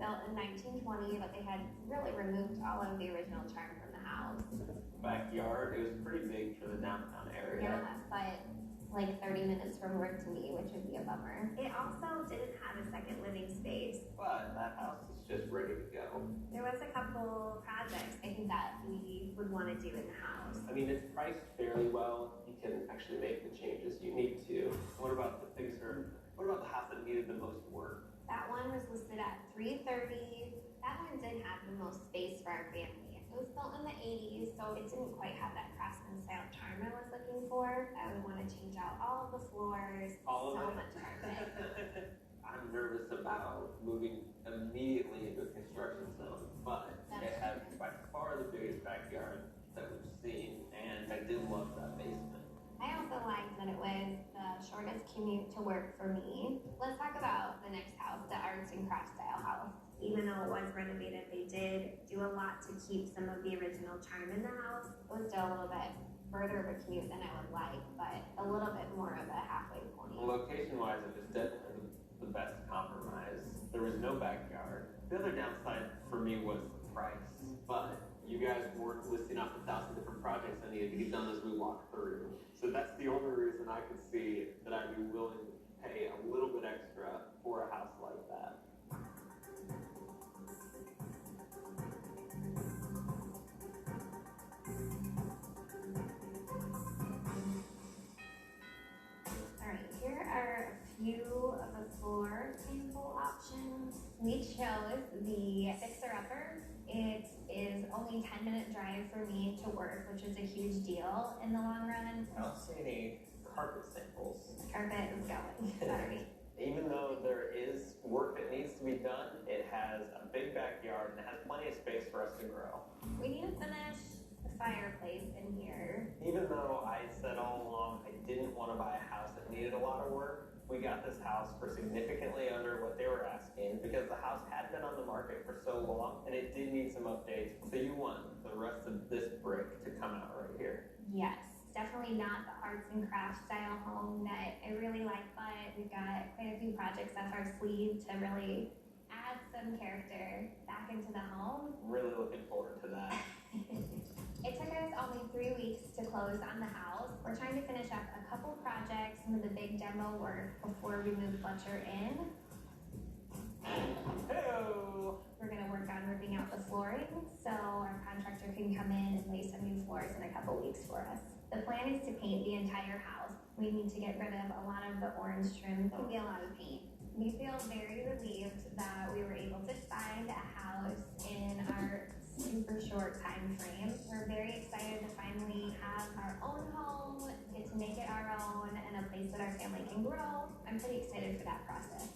built in 1920, but they had really removed all of the original charm from the house. Backyard, it was pretty big for the downtown area. Yeah, but like 30 minutes from work to me, which would be a bummer. It also didn't have a second living space. But that house is just ready to go. There was a couple projects I think that we would want to do in the house. I mean, it's priced fairly well. You can actually make the changes you need to. What about the house that needed the most work? That one was listed at $330. That one did have the most space for our family. It was built in the 80s, so it didn't quite have that craftsman style charm I was looking for. I would want to change out all of the floors, All of so it? much carpet. I'm nervous about moving immediately into a construction zone, but it has by far the biggest backyard that we've seen, and I did love that basement. I also liked that it was the shortest commute to work for me. Let's talk about the next house, the arts and crafts style house. Even though it was renovated, they did do a lot to keep some of the original charm in the house. It was still a little bit further of a commute than I would like, but a little bit more of a halfway point. Location-wise, it was definitely the best compromise. There was no backyard. The other downside for me was the price, but you guys weren't listing off 1,000 different projects that needed to get done as we walked through. So that's the only reason I could see that I'd be willing to pay a little bit extra for a house like that. Alright, here are a few of the floor sample options. We chose the Fixer Upper. It is only 10-minute drive for me to work, which is a huge deal in the long run. I don't see any carpet samples. Carpet is going, sorry. Even though there is work that needs to be done, it has a big backyard and it has plenty of space for us to grow. We need to finish the fireplace in here. Even though I said all along I didn't want to buy a house that needed a lot of work, we got this house for significantly under what they were asking because the house had been on the market for so long and it did need some updates. So you want the rest of this brick to come out right here. Yes, definitely not the arts and crafts style home that I really like, but we've got quite a few projects up our sleeve to really add some character back into the home. Really looking forward to that. It took us only 3 weeks to close on the house. We're trying to finish up a couple projects, some of the big demo work before we move Fletcher in. Hello. We're gonna work on ripping out the flooring so our contractor can come in and lay some new floors in a couple weeks for us. The plan is to paint the entire house. We need to get rid of a lot of the orange trim. It can be a lot of paint. We feel very relieved that we were able to find a house in our super short time frame. We're very excited to finally have our own home, get to make it our own, and a place that our family can grow. I'm pretty excited for that process.